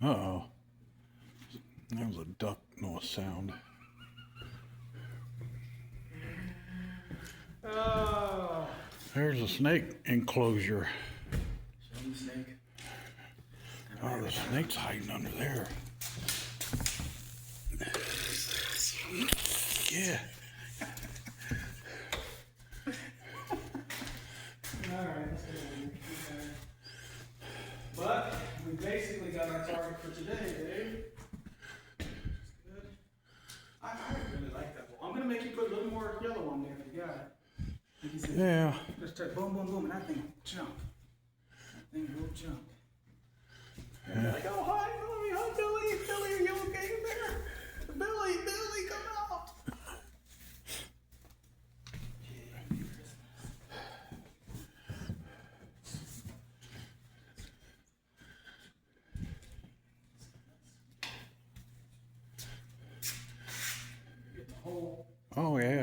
Uh-oh. That was a duck noise sound. Oh. There's a snake enclosure. Show me the snake. Oh, the snake's hiding under there. Yeah. Alright, let's go. But we basically got our target for today, Dave. Good. I really like that ball. I'm gonna make you put a little more yellow on there if you got it. Like you said, Yeah. just touch boom, boom, boom, and that thing will jump. That thing will jump. Yeah. Like, oh, hi, Billy, hi, Billy. Billy, are you okay in there? Billy, come out. Get the hole. Oh, yeah.